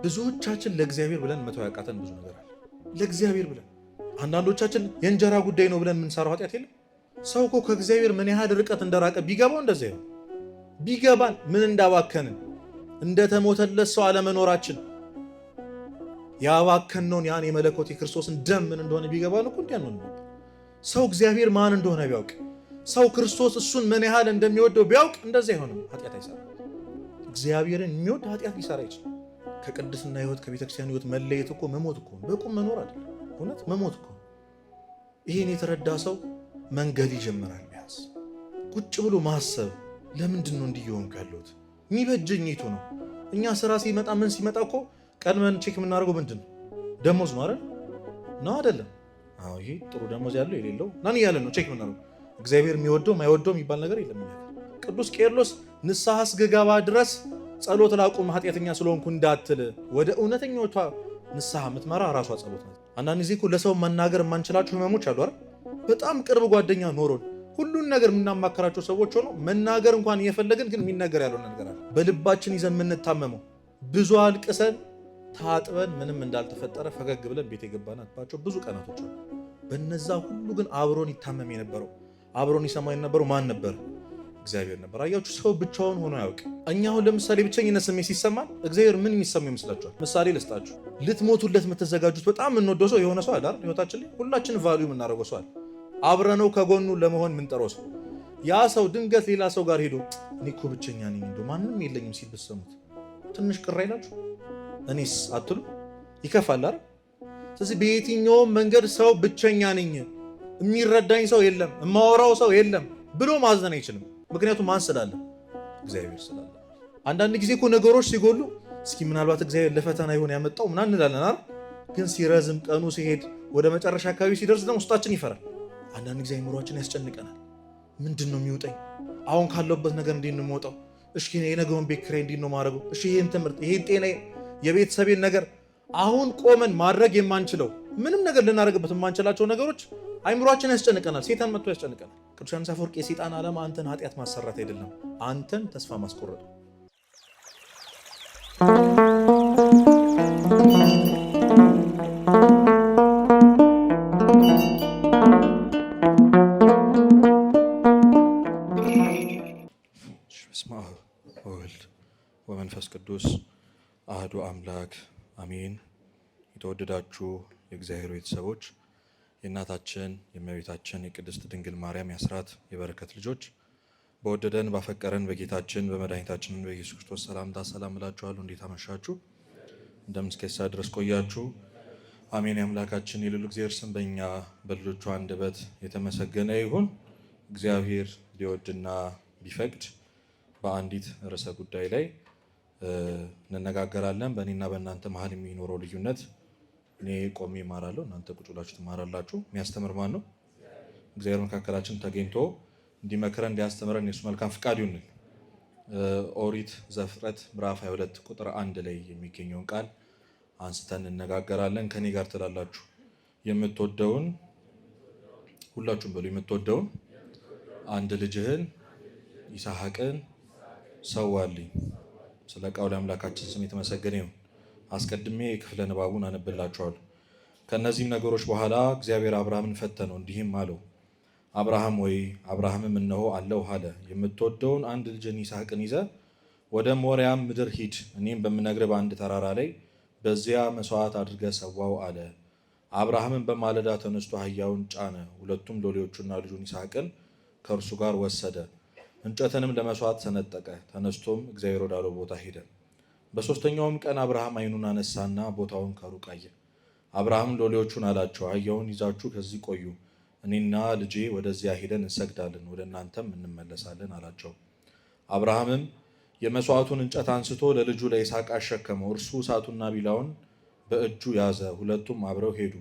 ብዙዎቻችን ለእግዚአብሔር ብለን መተው ያቃተን ብዙ ነገር አለ። ለእግዚአብሔር ብለን አንዳንዶቻችን የእንጀራ ጉዳይ ነው ብለን የምንሰራው ኃጢአት የለም። ሰው እኮ ከእግዚአብሔር ምን ያህል ርቀት እንደራቀ ቢገባው እንደዚህ ነው። ቢገባን ምን እንዳባከንን እንደተሞተለት ሰው አለመኖራችን ያባከነውን ያን የመለኮት የክርስቶስን ደም ምን እንደሆነ ቢገባን እኮ እንዲያ ነው። ሰው እግዚአብሔር ማን እንደሆነ ቢያውቅ፣ ሰው ክርስቶስ እሱን ምን ያህል እንደሚወደው ቢያውቅ እንደዚህ አይሆንም። ኃጢአት አይሰራም። እግዚአብሔርን የሚወድ ኃጢአት ሊሰራ ይችላል። ከቅድስና ህይወት ከቤተክርስቲያን ህይወት መለየት እኮ መሞት እኮ በቁም መኖር አይደለም። እውነት መሞት እኮ። ይሄን የተረዳ ሰው መንገድ ይጀምራል። ቢያንስ ቁጭ ብሎ ማሰብ፣ ለምንድን ነው እንዲየሆንኩ ያለሁት? የሚበጀኝ የቱ ነው? እኛ ስራ ሲመጣ ምን ሲመጣ እኮ ቀድመን ቼክ የምናደርገው ምንድን ነው? ደሞዝ ነው አይደል? ነው አይደለም? አዎ፣ ይሄ ጥሩ ደሞዝ ያለው የሌለው ናን እያለን ነው ቼክ የምናደርገው። እግዚአብሔር የሚወደው ማይወደው የሚባል ነገር የለም። ቅዱስ ቄርሎስ ንስሐ እስክገባ ድረስ ጸሎት ላቁም ኃጢአተኛ ስለሆንኩ እንዳትል፣ ወደ እውነተኛዋ ንስሐ የምትመራ ራሷ ጸሎት ናት። አንዳንድ ጊዜ እኮ ለሰው መናገር የማንችላቸው ህመሞች አሉ አይደል? በጣም ቅርብ ጓደኛ ኖሮን ሁሉን ነገር የምናማከራቸው ሰዎች ሆኖ መናገር እንኳን እየፈለግን ግን የሚናገር ያልሆነ ነገር አለ። በልባችን ይዘን የምንታመመው ብዙ አልቅሰን ታጥበን ምንም እንዳልተፈጠረ ፈገግ ብለን ቤት የገባናባቸው ብዙ ቀናቶች አሉ። በነዛ ሁሉ ግን አብሮን ይታመም የነበረው አብሮን ይሰማ የነበረው ማን ነበር? እግዚአብሔር ነበር። አያችሁ፣ ሰው ብቻውን ሆኖ ያውቅ። እኛ አሁን ለምሳሌ ብቸኝነት ስሜት ሲሰማን እግዚአብሔር ምን የሚሰማው ይመስላችኋል? ምሳሌ ልስጣችሁ። ልትሞቱለት የምትዘጋጁት በጣም የምንወደው ሰው የሆነ ሰው አለ አይደል? ህይወታችን ላይ ሁላችን ቫልዩ የምናደርገው ሰው አለ። አብረነው ከጎኑ ለመሆን የምንጠራው ሰው። ያ ሰው ድንገት ሌላ ሰው ጋር ሄዶ እኔ እኮ ብቸኛ ነኝ እንደው ማንም የለኝም ሲል ብትሰሙት ትንሽ ቅር አይላችሁ? እኔስ አትሉ? ይከፋል አይደል? ስለዚህ በየትኛውም መንገድ ሰው ብቸኛ ነኝ፣ የሚረዳኝ ሰው የለም፣ የማወራው ሰው የለም ብሎ ማዘን አይችልም። ምክንያቱም ማን ስላለ? እግዚአብሔር ስላለ። አንዳንድ ጊዜ እኮ ነገሮች ሲጎሉ እስኪ ምናልባት እግዚአብሔር ለፈተና ይሆን ያመጣው ምናምን እንላለን አይደል? ግን ሲረዝም ቀኑ ሲሄድ ወደ መጨረሻ አካባቢ ሲደርስ ደግሞ ውስጣችን ይፈራል። አንዳንድ ጊዜ አይምሮአችን ያስጨንቀናል። ምንድን ነው የሚወጣኝ? አሁን ካለሁበት ነገር እንዴት ነው የምወጣው? እሺ የነገውን ቤት ኪራይ እንዴት ነው ማድረገው? እሺ ይሄን ትምህርት፣ ይሄን ጤና፣ የቤተሰቤን ነገር አሁን ቆመን ማድረግ የማንችለው ምንም ነገር ልናደርግበት የማንችላቸው ነገሮች አይምሮአችን ያስጨንቀናል። ሴጣን መጥቶ ያስጨንቀናል። ቅዱስ ዮሐንስ አፈወርቅ የሴጣን ዓላማ አንተን ኃጢአት ማሰራት አይደለም፣ አንተን ተስፋ ማስቆረጥ። በስመ አብ ወወልድ ወመንፈስ ቅዱስ አህዱ አምላክ አሜን። የተወደዳችሁ የእግዚአብሔር ቤተሰቦች፣ የእናታችን የእመቤታችን የቅድስት ድንግል ማርያም የአስራት የበረከት ልጆች፣ በወደደን ባፈቀረን በጌታችን በመድኃኒታችን በኢየሱስ ክርስቶስ ሰላምታ ሰላም እላችኋለሁ። እንዴት አመሻችሁ? እንደምን እስከ ሰዓት ድረስ ቆያችሁ? አሜን። የአምላካችን የልዑል እግዚአብሔር ስም በእኛ በልጆቹ አንደበት የተመሰገነ ይሁን። እግዚአብሔር ቢወድና ቢፈቅድ በአንዲት ርዕሰ ጉዳይ ላይ እንነጋገራለን። በእኔና በእናንተ መሀል የሚኖረው ልዩነት፣ እኔ ቆሜ እማራለሁ፣ እናንተ ቁጭ ብላችሁ ትማራላችሁ። የሚያስተምር ማን ነው? እግዚአብሔር መካከላችን ተገኝቶ እንዲመክረን እንዲያስተምረን የሱ መልካም ፍቃድ ይሁንልን። ኦሪት ዘፍጥረት ምዕራፍ 22 ቁጥር 1 ላይ የሚገኘውን ቃል አንስተን እንነጋገራለን። ከኔ ጋር ትላላችሁ። የምትወደውን ሁላችሁም በሉ፣ የምትወደውን አንድ ልጅህን ይስሐቅን ሰዋልኝ። ስለ ቃሉ አምላካችን ስም የተመሰገነ ይሁን። አስቀድሜ ክፍለ ንባቡን አነብላችኋለሁ። ከእነዚህም ነገሮች በኋላ እግዚአብሔር አብርሃምን ፈተነው፣ እንዲህም አለው፣ አብርሃም ወይ? አብርሃምም እነሆ አለሁ አለ። የምትወደውን አንድ ልጅን ይስሐቅን ይዘህ ወደ ሞሪያም ምድር ሂድ፣ እኔም በምነግርህ በአንድ ተራራ ላይ በዚያ መስዋዕት አድርገህ ሰዋው አለ። አብርሃምን በማለዳ ተነስቶ አህያውን ጫነ፣ ሁለቱም ሎሌዎቹና ልጁን ይስሐቅን ከእርሱ ጋር ወሰደ። እንጨትንም ለመስዋዕት ሰነጠቀ። ተነስቶም እግዚአብሔር ወዳለው ቦታ ሄደ። በሦስተኛውም ቀን አብርሃም ዓይኑን አነሳና ቦታውን ከሩቅ አየ። አብርሃም ሎሌዎቹን አላቸው፣ አህያውን ይዛችሁ ከዚህ ቆዩ፣ እኔና ልጄ ወደዚያ ሄደን እንሰግዳለን፣ ወደ እናንተም እንመለሳለን አላቸው። አብርሃምም የመስዋዕቱን እንጨት አንስቶ ለልጁ ለይስሐቅ አሸከመው። እርሱ እሳቱና ቢላውን በእጁ ያዘ። ሁለቱም አብረው ሄዱ።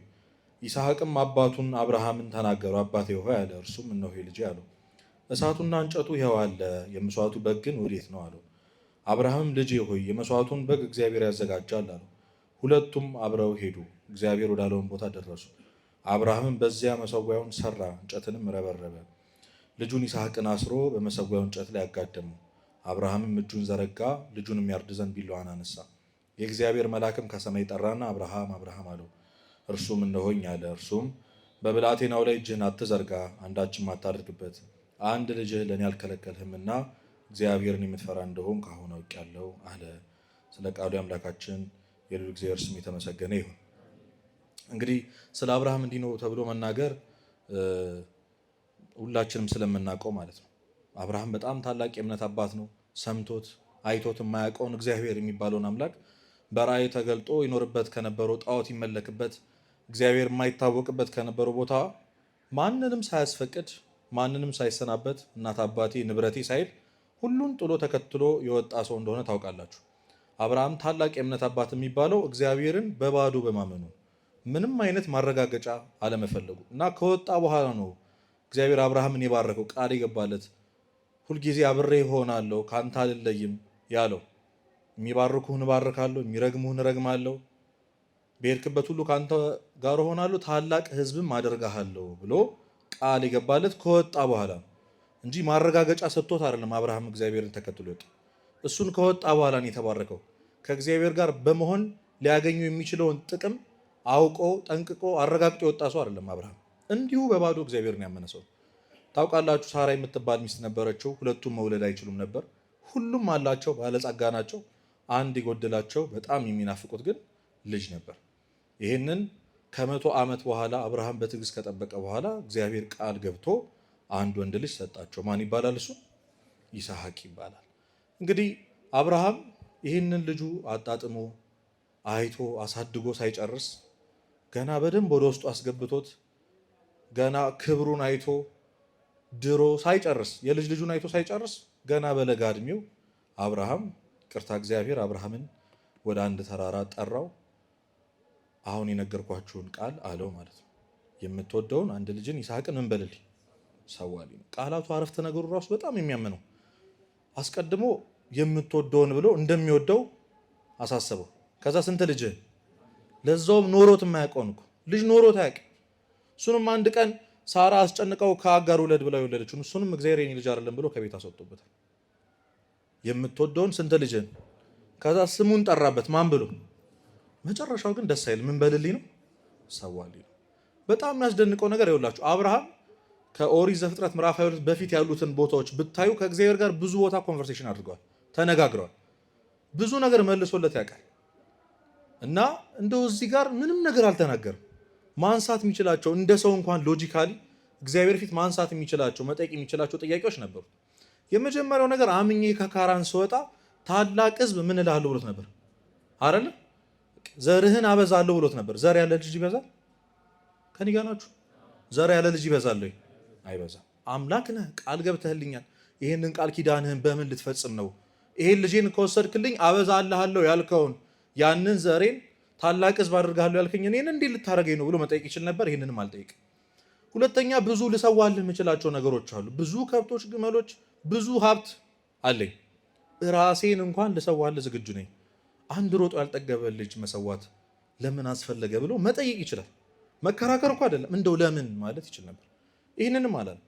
ይስሐቅም አባቱን አብርሃምን ተናገረው፣ አባቴ ሆይ አለ። እርሱም እነሆ ልጄ አለው። እሳቱና እንጨቱ ይኸው አለ፣ የመስዋዕቱ በግ ግን ወዴት ነው አለው። አብርሃምም ልጄ ሆይ የመስዋዕቱን በግ እግዚአብሔር ያዘጋጃል አለው። ሁለቱም አብረው ሄዱ። እግዚአብሔር ወዳለውን ቦታ ደረሱ። አብርሃምም በዚያ መሰዊያውን ሰራ፣ እንጨትንም ረበረበ። ልጁን ይስሐቅን አስሮ በመሰዊያው እንጨት ላይ አጋደመው። አብርሃምም እጁን ዘረጋ፣ ልጁንም ያርድ ዘንድ ቢላዋን አነሳ። የእግዚአብሔር መልአክም ከሰማይ ጠራና አብርሃም አብርሃም አለው። እርሱም እነሆኝ አለ። እርሱም በብላቴናው ላይ እጅህን አትዘርጋ፣ አንዳችም አታድርግበት። አንድ ልጅህ ለእኔ አልከለከልህምና እግዚአብሔርን የምትፈራ እንደሆን ካሁን አውቄአለሁ አለ። ስለ ቃሉ አምላካችን የልዑል እግዚአብሔር ስም የተመሰገነ ይሁን። እንግዲህ ስለ አብርሃም እንዲህ ነው ተብሎ መናገር ሁላችንም ስለምናውቀው ማለት ነው። አብርሃም በጣም ታላቅ የእምነት አባት ነው። ሰምቶት አይቶት የማያውቀውን እግዚአብሔር የሚባለውን አምላክ በራእይ ተገልጦ ይኖርበት ከነበረው ጣዖት ይመለክበት እግዚአብሔር የማይታወቅበት ከነበረው ቦታ ማንንም ሳያስፈቅድ ማንንም ሳይሰናበት እናት አባቴ ንብረቴ ሳይል ሁሉን ጥሎ ተከትሎ የወጣ ሰው እንደሆነ ታውቃላችሁ። አብርሃም ታላቅ የእምነት አባት የሚባለው እግዚአብሔርን በባዶ በማመኑ ምንም አይነት ማረጋገጫ አለመፈለጉ እና ከወጣ በኋላ ነው እግዚአብሔር አብርሃምን የባረከው ቃል የገባለት ሁልጊዜ አብሬ እሆናለሁ ካንተ አልለይም ያለው። የሚባርኩህን እባርካለሁ፣ የሚረግሙህን እረግማለሁ፣ በሄድክበት ሁሉ ካንተ ጋር እሆናለሁ፣ ታላቅ ሕዝብም አደርግሃለሁ ብሎ ቃል የገባለት ከወጣ በኋላ እንጂ ማረጋገጫ ሰጥቶት አይደለም። አብርሃም እግዚአብሔርን ተከትሎ ወጣ። እሱን ከወጣ በኋላ ነው የተባረከው። ከእግዚአብሔር ጋር በመሆን ሊያገኙ የሚችለውን ጥቅም አውቆ ጠንቅቆ አረጋግጦ የወጣ ሰው አይደለም አብርሃም። እንዲሁ በባዶ እግዚአብሔርን ያመነ ሰው። ታውቃላችሁ፣ ሳራ የምትባል ሚስት ነበረችው። ሁለቱም መውለድ አይችሉም ነበር። ሁሉም አላቸው፣ ባለጸጋ ናቸው። አንድ የጎደላቸው በጣም የሚናፍቁት ግን ልጅ ነበር። ይህንን ከ100 ዓመት በኋላ አብርሃም በትዕግስት ከጠበቀ በኋላ እግዚአብሔር ቃል ገብቶ አንድ ወንድ ልጅ ሰጣቸው። ማን ይባላል? እሱ ይስሐቅ ይባላል። እንግዲህ አብርሃም ይህንን ልጁ አጣጥሞ አይቶ አሳድጎ ሳይጨርስ ገና በደንብ ወደ ውስጡ አስገብቶት ገና ክብሩን አይቶ ድሮ ሳይጨርስ የልጅ ልጁን አይቶ ሳይጨርስ ገና በለጋ እድሜው አብርሃም ቅርታ እግዚአብሔር አብርሃምን ወደ አንድ ተራራ ጠራው። አሁን የነገርኳችሁን ቃል አለው ማለት ነው። የምትወደውን አንድ ልጅን ይስሐቅን ምን በልልኝ ሰዋልኝ። ቃላቱ አረፍተ ነገሩ ራሱ በጣም የሚያምነው አስቀድሞ የምትወደውን ብሎ እንደሚወደው አሳሰበው። ከዛ ስንት ልጅ ለዛውም ኖሮት የማያውቀውን እኮ ልጅ ኖሮት አያውቅም። እሱንም አንድ ቀን ሳራ አስጨንቀው ከአጋር ውለድ ብላ የወለደችውን እሱንም እግዚአብሔር የኔ ልጅ አይደለም ብሎ ከቤት አስወጥቶበታል። የምትወደውን ስንት ልጅን ከዛ ስሙን ጠራበት። ማን ብሎ? መጨረሻው ግን ደስ አይል። ምን በልልኝ ነው? ሰዋልኝ ነው። በጣም የሚያስደንቀው ነገር ይኸውላችሁ አብርሃም ከኦሪት ዘፍጥረት ምዕራፍ 22 በፊት ያሉትን ቦታዎች ብታዩ ከእግዚአብሔር ጋር ብዙ ቦታ ኮንቨርሴሽን አድርገዋል፣ ተነጋግረዋል። ብዙ ነገር መልሶለት ያውቃል። እና እንደው እዚህ ጋር ምንም ነገር አልተናገርም። ማንሳት የሚችላቸው እንደ ሰው እንኳን ሎጂካሊ እግዚአብሔር ፊት ማንሳት የሚችላቸው መጠየቅ የሚችላቸው ጥያቄዎች ነበሩ። የመጀመሪያው ነገር አምኜ ከካራን ስወጣ ታላቅ ሕዝብ ምን እልሃለሁ ብሎት ነበር አይደለ? ዘርህን አበዛለሁ ብሎት ነበር። ዘር ያለ ልጅ ይበዛል? ከኔ ጋር ናችሁ? ዘር ያለ ልጅ ይበዛል ወይ? አይበዛም። አምላክ ነህ፣ ቃል ገብተህልኛል። ይህንን ቃል ኪዳንህን በምን ልትፈጽም ነው? ይሄን ልጄን ከወሰድክልኝ አበዛልሃለሁ ያልከውን ያንን ዘሬን ታላቅ ሕዝብ አድርጋለሁ ያልከኝ እኔን እንዴት ልታረገኝ ነው ብሎ መጠየቅ ይችል ነበር። ይህንንም አልጠይቅም። ሁለተኛ ብዙ ልሰዋልህ የምችላቸው ነገሮች አሉ። ብዙ ከብቶች፣ ግመሎች፣ ብዙ ሀብት አለኝ። ራሴን እንኳን ልሰዋልህ ዝግጁ ነኝ። አንድ ሮጦ ያልጠገበ ልጅ መሰዋት ለምን አስፈለገ ብሎ መጠየቅ ይችላል። መከራከር እኮ አይደለም፣ እንደው ለምን ማለት ይችል ነበር። ይህንንም አላለም።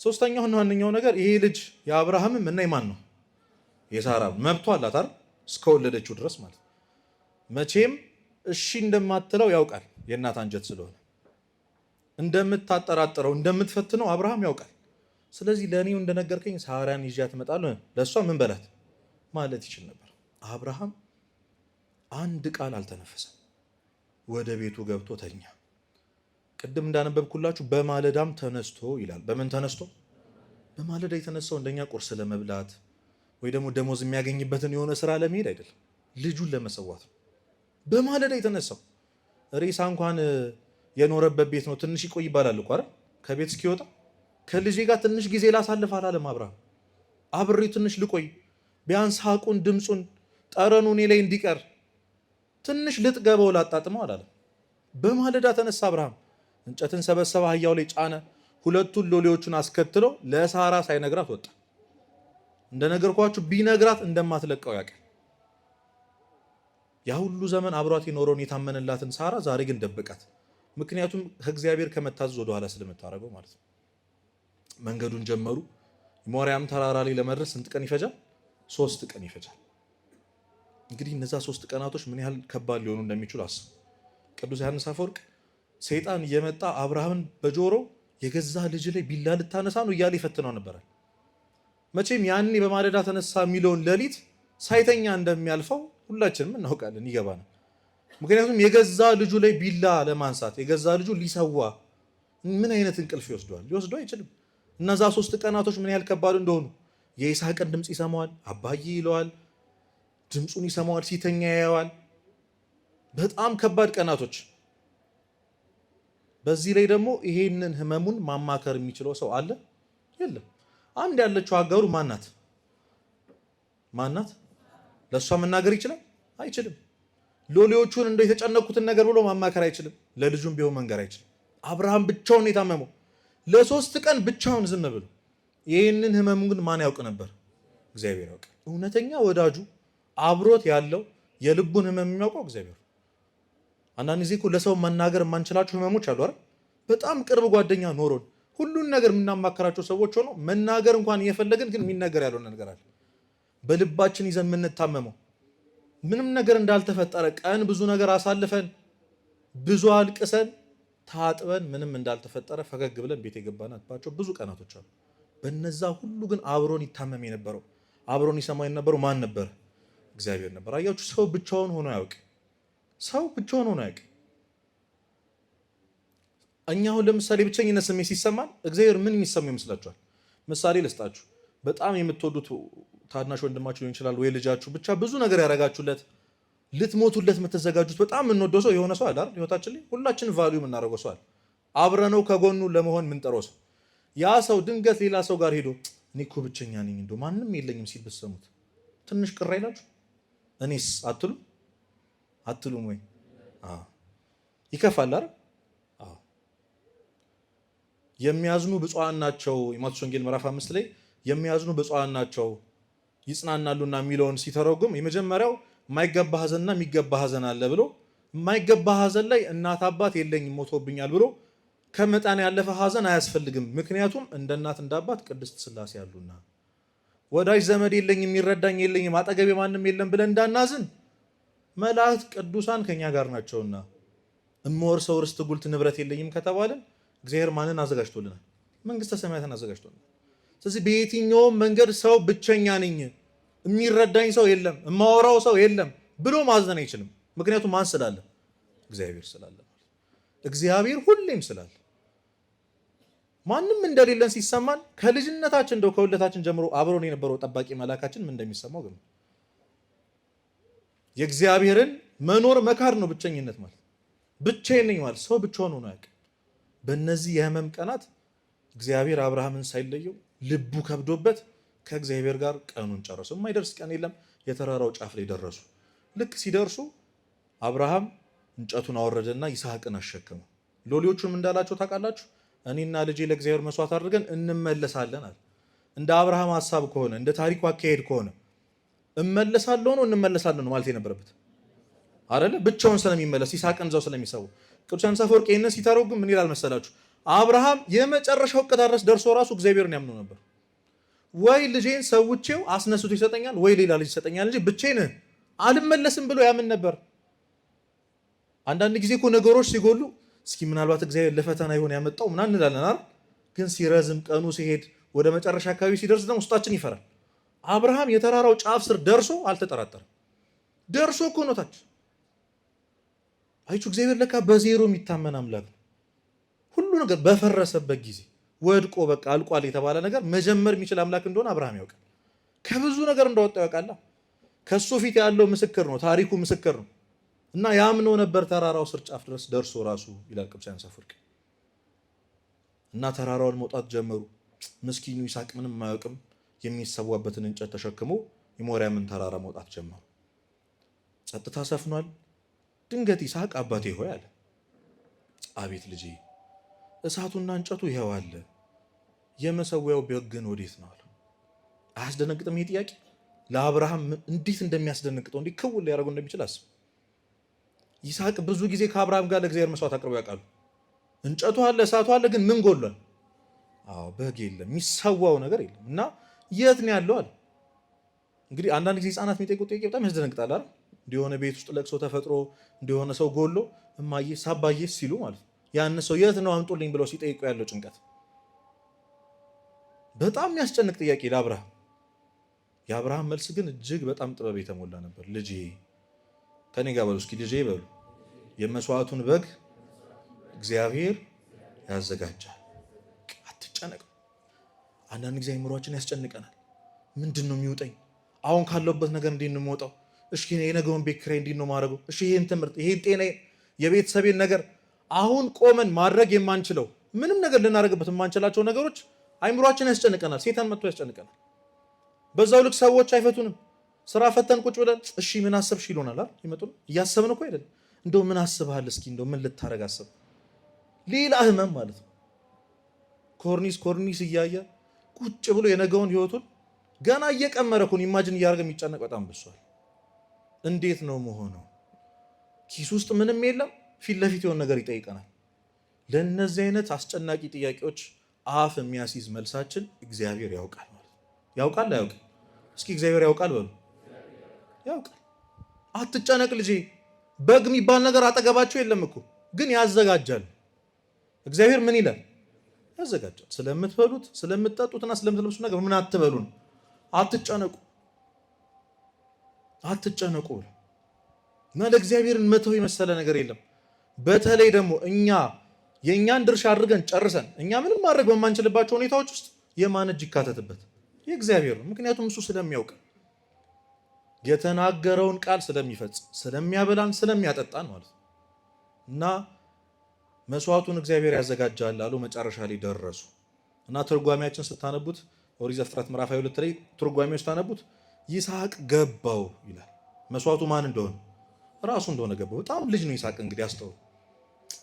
ሶስተኛውና ዋነኛው ነገር ይሄ ልጅ የአብርሃምም እና የማን ነው? የሳራ መብቷ አላት አይደል? እስከወለደችው ድረስ ማለት መቼም እሺ እንደማትለው ያውቃል። የእናት አንጀት ስለሆነ እንደምታጠራጥረው እንደምትፈትነው አብርሃም ያውቃል። ስለዚህ ለእኔው እንደነገርከኝ ሳራን ይዣት እመጣለሁ፣ ለእሷ ምን በላት ማለት ይችል ነበር። አብርሃም አንድ ቃል አልተነፈሰም። ወደ ቤቱ ገብቶ ተኛ። ቅድም እንዳነበብኩላችሁ በማለዳም ተነስቶ ይላል። በምን ተነስቶ? በማለዳ የተነሳው እንደኛ ቁርስ ለመብላት ወይ ደግሞ ደሞዝ የሚያገኝበትን የሆነ ስራ ለመሄድ አይደለም፣ ልጁን ለመሰዋት ነው። በማለዳ የተነሳው ሬሳ እንኳን የኖረበት ቤት ነው። ትንሽ ይቆይ ይባላል እኮ አይደል? ከቤት እስኪወጣ ከልጄ ጋር ትንሽ ጊዜ ላሳልፍ አላለም አብርሃም። አብሬ ትንሽ ልቆይ፣ ቢያንስ ሀቁን፣ ድምፁን፣ ጠረኑ እኔ ላይ እንዲቀር ትንሽ ልጥገበው ላጣጥመው አላለም። በማለዳ ተነሳ አብርሃም፣ እንጨትን ሰበሰበ፣ አህያው ላይ ጫነ፣ ሁለቱን ሎሌዎቹን አስከትሎ ለሳራ ሳይነግራት ወጣ። እንደነገርኳችሁ ቢነግራት እንደማትለቀው ያውቃል። ያ ሁሉ ዘመን አብሯት የኖረውን የታመነላትን ሳራ ዛሬ ግን ደበቃት። ምክንያቱም ከእግዚአብሔር ከመታዘዝ ወደኋላ ስለምታደርገው ማለት ነው። መንገዱን ጀመሩ። ሞሪያም ተራራ ላይ ለመድረስ ስንት ቀን ይፈጃል? 3 ቀን ይፈጃል። እንግዲህ እነዛ 3 ቀናቶች ምን ያህል ከባድ ሊሆኑ እንደሚችሉ አስቡ። ቅዱስ ዮሐንስ አፈወርቅ ሰይጣን እየመጣ አብርሃምን በጆሮ የገዛ ልጅ ላይ ቢላ ልታነሳ ነው እያለ ይፈትነው ነበራል። መቼም ያኔ በማለዳ ተነሳ የሚለውን ሌሊት ሳይተኛ እንደሚያልፈው ሁላችንም እናውቃለን፣ ይገባናል። ምክንያቱም የገዛ ልጁ ላይ ቢላ ለማንሳት የገዛ ልጁ ሊሰዋ ምን አይነት እንቅልፍ ይወስደዋል? ሊወስደው አይችልም። እነዛ 3 ቀናቶች ምን ያህል ከባድ እንደሆኑ የይስሐቅን ድምፅ ይሰማዋል፣ አባዬ ይለዋል፣ ድምፁን ይሰማዋል፣ ሲተኛ ያየዋል። በጣም ከባድ ቀናቶች። በዚህ ላይ ደግሞ ይሄንን ህመሙን ማማከር የሚችለው ሰው አለ? የለም። አንድ ያለችው አጋሩ ማናት? ለእሷ መናገር ይችላል? አይችልም። ሎሌዎቹን እንደው የተጨነቁትን ነገር ብሎ ማማከር አይችልም። ለልጁም ቢሆን መንገር አይችልም። አብርሃም ብቻውን የታመመው ለ3 ቀን ብቻውን ዝም ብሎ። ይህንን ህመሙን ግን ማን ያውቅ ነበር? እግዚአብሔር ያውቅ። እውነተኛ ወዳጁ አብሮት ያለው የልቡን ህመም የሚያውቀው እግዚአብሔር። አንዳንድ ጊዜ እኮ ለሰው መናገር የማንችላቸው ህመሞች አሉ አይደል? በጣም ቅርብ ጓደኛ ኖሮን ሁሉን ነገር የምናማከራቸው ሰዎች ሆኖ መናገር እንኳን እየፈለግን ግን የሚናገር ያልሆነ ነገር አለ። በልባችን ይዘን የምንታመመው ምንም ነገር እንዳልተፈጠረ ቀን ብዙ ነገር አሳልፈን ብዙ አልቅሰን ታጥበን ምንም እንዳልተፈጠረ ፈገግ ብለን ቤት የገባናባቸው ብዙ ቀናቶች አሉ። በነዛ ሁሉ ግን አብሮን ይታመም የነበረው አብሮን ይሰማ የነበረው ማን ነበር? እግዚአብሔር ነበር። አያችሁ፣ ሰው ብቻውን ሆኖ ያውቅ። እኛ አሁን ለምሳሌ ብቸኝነት ስሜት ሲሰማን እግዚአብሔር ምን የሚሰማው ይመስላችኋል? ምሳሌ ልስጣችሁ። በጣም የምትወዱት ታናሽ ወንድማችሁ ሊሆን ይችላል ወይ ልጃችሁ፣ ብቻ ብዙ ነገር ያደረጋችሁለት ልትሞቱለት የምትዘጋጁት በጣም የምንወደው ሰው የሆነ ሰው አለ አይደል? ህይወታችን ላይ ሁላችን ቫልዩ የምናደርገው ሰው አለ። አብረነው ከጎኑ ለመሆን የምንጠራው ሰው። ያ ሰው ድንገት ሌላ ሰው ጋር ሄዶ እኔ እኮ ብቸኛ ነኝ እንደው ማንም የለኝም ሲል ብትሰሙት ትንሽ ቅር አይላችሁ? እኔስ አትሉም ወይ? ይከፋል አይደል? የሚያዝኑ ብፁዓን ናቸው። የማቴዎስ ወንጌል ምዕራፍ 5 ላይ የሚያዝኑ ብፁዓን ናቸው ይጽናናሉና የሚለውን ሲተረጉም የመጀመሪያው የማይገባ ሐዘንና የሚገባ ሐዘን አለ ብሎ የማይገባ ሐዘን ላይ እናት አባት የለኝም ሞቶብኛል ብሎ ከመጠን ያለፈ ሐዘን አያስፈልግም። ምክንያቱም እንደ እናት እንደ አባት ቅድስት ሥላሴ ያሉና። ወዳጅ ዘመድ የለኝም የሚረዳኝ የለኝም አጠገቤ ማንም የለም ብለን እንዳናዝን መላእክት ቅዱሳን ከኛ ጋር ናቸውና። እምወርሰው ርስት ጉልት ንብረት የለኝም ከተባለን እግዚአብሔር ማንን አዘጋጅቶልናል? መንግስተ ሰማያትን አዘጋጅቶልናል። ስለዚህ በየትኛውም መንገድ ሰው ብቸኛ ነኝ የሚረዳኝ ሰው የለም የማወራው ሰው የለም ብሎ ማዘን አይችልም። ምክንያቱም ማን ስላለ? እግዚአብሔር ስላለ። እግዚአብሔር ሁሌም ስላለ ማንም እንደሌለን ሲሰማን ከልጅነታችን እንደው ከሁለታችን ጀምሮ አብሮን የነበረው ጠባቂ መላካችን ምን እንደሚሰማው ግን የእግዚአብሔርን መኖር መካድ ነው ብቸኝነት ማለት። ብቻዬን ነኝ ማለት ሰው ብቻውን ሆኖ ያውቅ። በእነዚህ የህመም ቀናት እግዚአብሔር አብርሃምን ሳይለየው ልቡ ከብዶበት ከእግዚአብሔር ጋር ቀኑን ጨረሱ። የማይደርስ ቀን የለም። የተራራው ጫፍ ላይ ደረሱ። ልክ ሲደርሱ አብርሃም እንጨቱን አወረደና ይስሐቅን አሸከመው። ሎሌዎቹንም እንዳላቸው ታውቃላችሁ፣ እኔና ልጄ ለእግዚአብሔር መስዋዕት አድርገን እንመለሳለን አለ። እንደ አብርሃም ሐሳብ ከሆነ እንደ ታሪኩ አካሄድ ከሆነ እመለሳለሁ ነው እንመለሳለን ነው ማለት የነበረበት አይደለ? ብቻውን ስለሚመለስ ይስሐቅን እዛው ስለሚሰው ቅዱስ ዮሐንስ አፈወርቅ ይህንን ሲተረጉም ምን ይላል መሰላችሁ? አብርሃም የመጨረሻው ቀጣ ድረስ ደርሶ ራሱ እግዚአብሔርን ያምኑ ነበር። ወይ ልጄን ሰውቼው አስነስቶ ይሰጠኛል ወይ ሌላ ልጅ ይሰጠኛል እንጂ ብቻዬን አልመለስም ብሎ ያምን ነበር። አንዳንድ ጊዜ እኮ ነገሮች ሲጎሉ እስኪ ምናልባት እግዚአብሔር ለፈተና ይሆን ያመጣው ምናምን እንላለን አይደል? ግን ሲረዝም ቀኑ ሲሄድ ወደ መጨረሻ አካባቢ ሲደርስ ደግሞ ውስጣችን ይፈራል። አብርሃም የተራራው ጫፍ ስር ደርሶ አልተጠራጠረም። ደርሶ እኮ ነው ታች። አይቹ እግዚአብሔር ለካ በዜሮ የሚታመን አምላክ ነው። ሁሉ ነገር በፈረሰበት ጊዜ ወድቆ በቃ አልቋል የተባለ ነገር መጀመር የሚችል አምላክ እንደሆነ አብርሃም ያውቃል። ከብዙ ነገር እንደወጣው ያውቃል። ከሱ ፊት ያለው ምስክር ነው፣ ታሪኩ ምስክር ነው። እና ያምነው ነበር ተራራው ስር ጫፍ ድረስ ደርሶ ራሱ ይላል ቅዱስ ዮሐንስ አፈወርቅ። እና ተራራውን መውጣት ጀመሩ። ምስኪኑ ይስሐቅ ምንም የማያውቅም የሚሰዋበትን እንጨት ተሸክሞ የሞሪያምን ተራራ መውጣት ጀመሩ። ጸጥታ ሰፍኗል። ድንገት ይስሐቅ አባቴ ሆይ አለ። አቤት ልጄ፣ እሳቱና እንጨቱ ይኸው አለ፣ የመሰዊያው በግ ግን ወዴት ነው አለ። አያስደነግጥም? ይሄ ጥያቄ ለአብርሃም እንዴት እንደሚያስደነግጠው እንዴት ክውል ሊያደርገው እንደሚችል አስብ። ይስሐቅ ብዙ ጊዜ ከአብርሃም ጋር ለእግዚአብሔር መስዋዕት አቅርበው ያውቃሉ። እንጨቱ አለ፣ እሳቱ አለ፣ ግን ምን ጎሏል? በግ የለም፣ የሚሰዋው ነገር የለም። እና የት ነው ያለው አለ። እንግዲህ አንዳንድ ጊዜ ህፃናት የሚጠይቁት ጥያቄ በጣም ያስደነግጣል አይደል? እንዲሆነ ቤት ውስጥ ለቅሶ ተፈጥሮ እንዲሆነ ሰው ጎሎ እማዬ ሳባዬ ሲሉ ማለት ነው ያን ሰው የት ነው አምጡልኝ ብለው ሲጠይቁ ያለው ጭንቀት በጣም የሚያስጨንቅ ጥያቄ ለአብርሃም። የአብርሃም መልስ ግን እጅግ በጣም ጥበብ የተሞላ ነበር። ልጄ ከኔ ጋር በሉ እስኪ ልጄ በሉ፣ የመስዋዕቱን በግ እግዚአብሔር ያዘጋጃል። አትጨነቅ። አንዳንድ ጊዜ አይምሯችን ያስጨንቀናል። ምንድን ነው የሚውጠኝ? አሁን ካለውበት ነገር እንዴት ነው የምወጣው? እሺ የነገውን ቤት ኪራይ እንዴት ነው ማድረገው? እሺ ይሄን ትምህርት፣ ይሄን ጤና፣ የቤተሰቤን ነገር አሁን ቆመን ማድረግ የማንችለው ምንም ነገር ልናደርግበት የማንችላቸው ነገሮች አይምሯችን ያስጨንቀናል። ሴጣን መጥቶ ያስጨንቀናል። በዛው ልክ ሰዎች አይፈቱንም። ስራ ፈተን ቁጭ ብለን እሺ ምን አሰብሽ ይሉናል አይደል? ይመጡን እያሰብን እኮ አይደለም። እንደው ምን አስበሃል እስኪ እንደው ምን ልታረግ አሰብ? ሌላ ህመም ማለት ነው። ኮርኒስ እያየ ቁጭ ብሎ የነገውን ህይወቱን ገና እየቀመረ እኮ ኢማጂን እያደረገ የሚጨነቅ በጣም ብሷል። እንዴት ነው መሆነው? ኪስ ውስጥ ምንም የለም፣ ፊት ለፊት የሆነ ነገር ይጠይቀናል። ለእነዚህ አይነት አስጨናቂ ጥያቄዎች አፍ የሚያስይዝ መልሳችን እግዚአብሔር ያውቃል ማለት ነው። ያውቃል አያውቅም? እስኪ እግዚአብሔር ያውቃል በሉ። ያውቃል። አትጨነቅ ልጄ። በግ የሚባል ነገር አጠገባቸው የለም እኮ ግን ያዘጋጃል። እግዚአብሔር ምን ይላል? ያዘጋጃል። ስለምትበሉት ስለምትጠጡትና ስለምትለብሱት ነገር ምን አትበሉ ነው። አትጨነቁ አትጨነቁ እና ለእግዚአብሔርን መተው የመሰለ ነገር የለም። በተለይ ደግሞ እኛ የእኛን ድርሻ አድርገን ጨርሰን እኛ ምንም ማድረግ በማንችልባቸው ሁኔታዎች ውስጥ የማን እጅ ይካተትበት? የእግዚአብሔር ነው። ምክንያቱም እሱ ስለሚያውቅ የተናገረውን ቃል ስለሚፈጽም ስለሚያበላን ስለሚያጠጣን ማለት ነው። እና መስዋዕቱን እግዚአብሔር ያዘጋጃል አሉ። መጨረሻ ላይ ደረሱ እና ትርጓሜያችን ስታነቡት ኦሪት ዘፍጥረት ምዕራፍ 22 ላይ ትርጓሜው ስታነቡት ይስሐቅ ገባው ይላል። መስዋዕቱ ማን እንደሆነ ራሱ እንደሆነ ገባው። በጣም ልጅ ነው ይስሐቅ እንግዲህ አስተውሉ።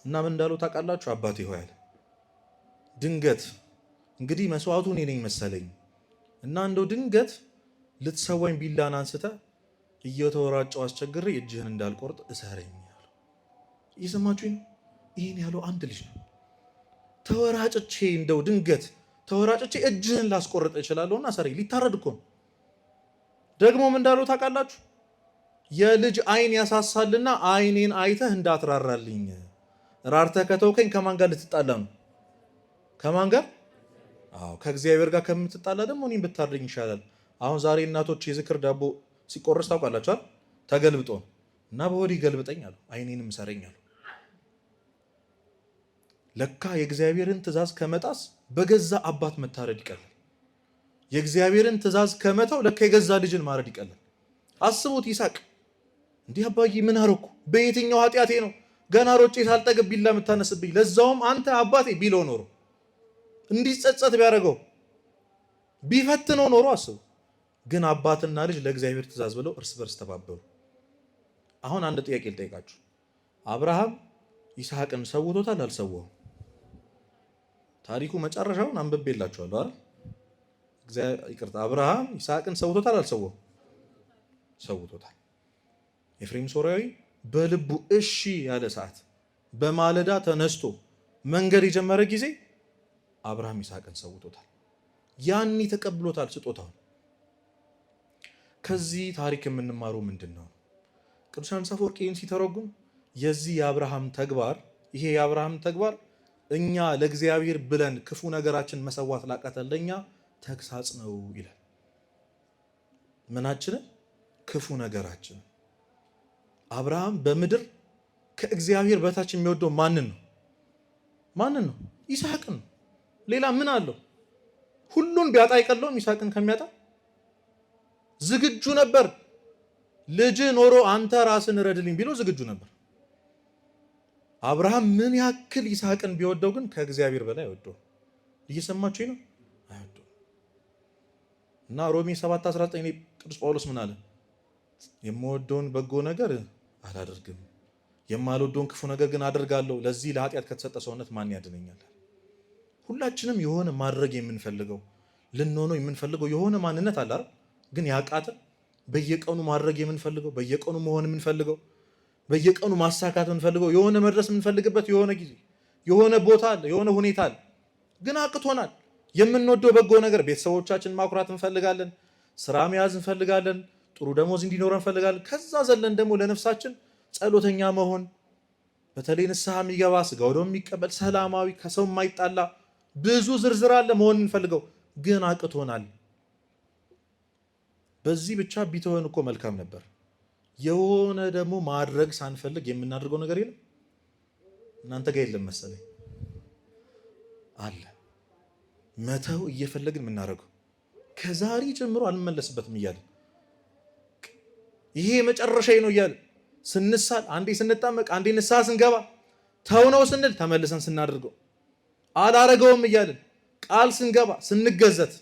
እና ምን እንዳለው ታውቃላችሁ? አባቴ ሆይ አለ። ድንገት እንግዲህ መስዋዕቱ እኔ ነኝ መሰለኝ እና እንደው ድንገት ልትሰዋኝ ቢላን አንስተ እየተወራጨው አስቸግሬ እጅህን እንዳልቆርጥ እሰረኝ ያለው። እየሰማችሁ ነው? ይህን ያለው አንድ ልጅ ነው። ተወራጭቼ እንደው ድንገት ተወራጭቼ እጅህን ላስቆርጥ እችላለሁና ሰረኝ። ሊታረድ እኮ ነው። ደግሞ ምን እንዳለው ታውቃላችሁ? የልጅ አይን ያሳሳልና አይኔን አይተህ እንዳትራራልኝ። ራርተህ ከተውከኝ ከማን ጋር ልትጣላ ነው? ከማን ጋር? አዎ ከእግዚአብሔር ጋር ከምትጣላ ደግሞ እኔን ብታርደኝ ይሻላል። አሁን ዛሬ እናቶች የዝክር ዳቦ ሲቆርስ ታውቃላችኋል? ተገልብጦ እና በሆዴ ገልብጠኝ አሉ፣ አይኔንም ሰረኝ አሉ። ለካ የእግዚአብሔርን ትእዛዝ ከመጣስ በገዛ አባት መታረድ ይቀላል። የእግዚአብሔርን ትእዛዝ ከመተው ለካ የገዛ ልጅን ማረድ ይቀላል። አስቡት ይስሐቅ እንዲህ አባዬ ምን አረኩ? በየትኛው ኃጢአቴ ነው ገና ሮጬ ሳልጠግብ ቢላ የምታነስብኝ? ለዛውም አንተ አባቴ ቢለው ኖሮ እንዲጸጸት ቢያደርገው ቢፈትነው ኖሮ አስቡ። ግን አባትና ልጅ ለእግዚአብሔር ትእዛዝ ብለው እርስ በርስ ተባበሩ። አሁን አንድ ጥያቄ ልጠይቃችሁ። አብርሃም ይስሐቅን ሰውቶታል አልሰዋውም? ታሪኩ መጨረሻውን አንብቤላችኋለሁ አይደል? ይቅርታ፣ አብርሃም ይስሐቅን ሰውቶታል አልሰዋውም? ሰውቶታል። ኤፍሬም ሶርያዊ በልቡ እሺ ያለ ሰዓት በማለዳ ተነስቶ መንገድ የጀመረ ጊዜ አብርሃም ይስሐቅን ሰውቶታል። ያን ተቀብሎታል ስጦታውን። ከዚህ ታሪክ የምንማረው ምንድን ነው? ቅዱስ ዮሐንስ አፈወርቅ ይህን ሲተረጉም የዚህ የአብርሃም ተግባር ይሄ የአብርሃም ተግባር እኛ ለእግዚአብሔር ብለን ክፉ ነገራችን መሰዋት ላቃተን ለእኛ ተግሳጽ ነው ይላል። ምናችንን? ክፉ ነገራችን። አብርሃም በምድር ከእግዚአብሔር በታች የሚወደው ማንን ነው? ማንን ነው? ይስሐቅን ነው። ሌላ ምን አለው? ሁሉን ቢያጣ አይቀለውም ይስሐቅን ከሚያጣ። ዝግጁ ነበር። ልጅ ኖሮ አንተ ራስን ረድልኝ ቢለው ዝግጁ ነበር። አብርሃም ምን ያክል ይስሐቅን ቢወደው ግን ከእግዚአብሔር በላይ አይወደው። እየሰማችሁ ነው? አይወደው። እና ሮሜ 7:19 ቅዱስ ጳውሎስ ምን አለ? የምወደውን በጎ ነገር አላደርግም፣ የማልወደውን ክፉ ነገር ግን አደርጋለሁ። ለዚህ ለኃጢአት ከተሰጠ ሰውነት ማን ያድነኛል? ሁላችንም የሆነ ማድረግ የምንፈልገው ልንሆነው የምንፈልገው የሆነ ማንነት አለ አይደል? ግን ያቃተን በየቀኑ ማድረግ የምንፈልገው በየቀኑ መሆን የምንፈልገው በየቀኑ ማሳካት የምንፈልገው የሆነ መድረስ የምንፈልግበት የሆነ ጊዜ የሆነ ቦታ አለ፣ የሆነ ሁኔታ አለ። ግን አቅቶናል። የምንወደው በጎ ነገር ቤተሰቦቻችን ማኩራት እንፈልጋለን፣ ስራ መያዝ እንፈልጋለን፣ ጥሩ ደሞዝ እንዲኖረን እንፈልጋለን። ከዛ ዘለን ደግሞ ለነፍሳችን ጸሎተኛ መሆን፣ በተለይ ንስሐ የሚገባ ስጋው ደግሞ የሚቀበል ሰላማዊ፣ ከሰው የማይጣላ ብዙ ዝርዝር አለ መሆን እንፈልገው፣ ግን አቅቶናል። በዚህ ብቻ ቢተወን እኮ መልካም ነበር። የሆነ ደግሞ ማድረግ ሳንፈልግ የምናደርገው ነገር የለም። እናንተ ጋር የለም መሰለኝ አለ። መተው እየፈለግን የምናደርገው ከዛሬ ጀምሮ አልመለስበትም እያለ ይሄ መጨረሻዬ ነው እያለ ስንሳል፣ አንዴ ስንጣመቅ፣ አንዴ ንስሐ ስንገባ፣ ተው ነው ስንል ተመልሰን ስናደርገው፣ አላረገውም እያልን ቃል ስንገባ፣ ስንገዘት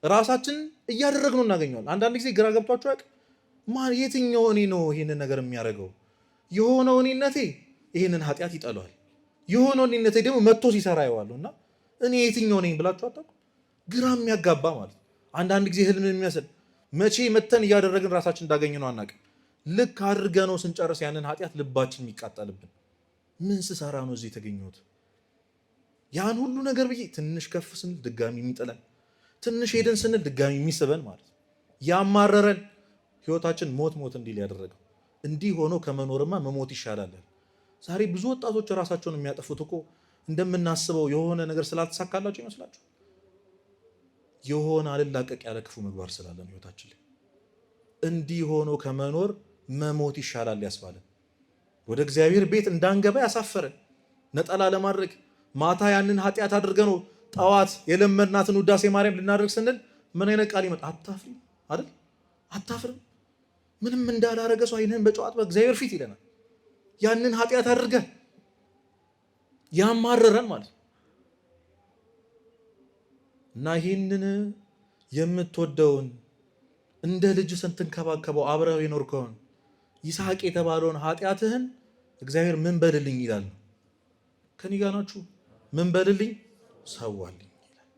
ራሳችን እያደረግነው እናገኘዋለን። አንዳንድ ጊዜ ግራ ገብቷችሁ ያውቅ? ማን የትኛው እኔ ነው ይሄንን ነገር የሚያደርገው? የሆነው እኔነቴ ይሄንን ኃጢአት ይጠላዋል፣ የሆነው እኔነቴ ደግሞ መጥቶ ሲሰራ ይዋለሁ እና እኔ የትኛው ነኝ ብላችሁ አታውቁ? ግራ የሚያጋባ ማለት አንዳንድ ጊዜ ህልም የሚመስል መቼ መተን እያደረግን ራሳችን እንዳገኘነው አናውቅም። ልክ አድርገነው ስንጨርስ ያንን ኃጢአት ልባችን የሚቃጠልብን፣ ምን ስሰራ ነው እዚህ የተገኘሁት? ያን ሁሉ ነገር ብዬ ትንሽ ከፍ ስንል ድጋሚ የሚጥለን፣ ትንሽ ሄደን ስንል ድጋሚ የሚስበን ማለት ነው። ያማረረን ህይወታችን ሞት እንዲል ያደረገው። እንዲህ ሆኖ ከመኖርማ መሞት ይሻላል። ዛሬ ብዙ ወጣቶች ራሳቸውን የሚያጠፉት እኮ እንደምናስበው የሆነ ነገር ስላልተሳካላቸው ይመስላችሁ? የሆነ አልላቀቅ ያለ ክፉ ምግባር ስላለን ህይወታችን ላይ እንዲህ ሆኖ ከመኖር መሞት ይሻላል ያስባለን። ወደ እግዚአብሔር ቤት እንዳንገባ ያሳፈረን፣ ነጠላ ለማድረግ ማታ ያንን ኃጢአት አድርገ ነው ጠዋት የለመድናትን ውዳሴ ማርያም ልናደርግ ስንል ምን አይነት ቃል ይመጣ? አታፍሪም አይደል? አታፍርም? ምንም እንዳላረገ ሰው አይንህን በጨዋት በእግዚአብሔር ፊት ይለናል። ያንን ኃጢአት አድርገ ያማረረን ማለት እና ይህንን የምትወደውን እንደ ልጅ ስትንከባከበው አብረው የኖርከውን ይስሐቅ የተባለውን ኃጢአትህን እግዚአብሔር ምን በልልኝ ይላል። ከኔ ጋር ናችሁ? ምን በልልኝ? ሰዋልኝ ይላል።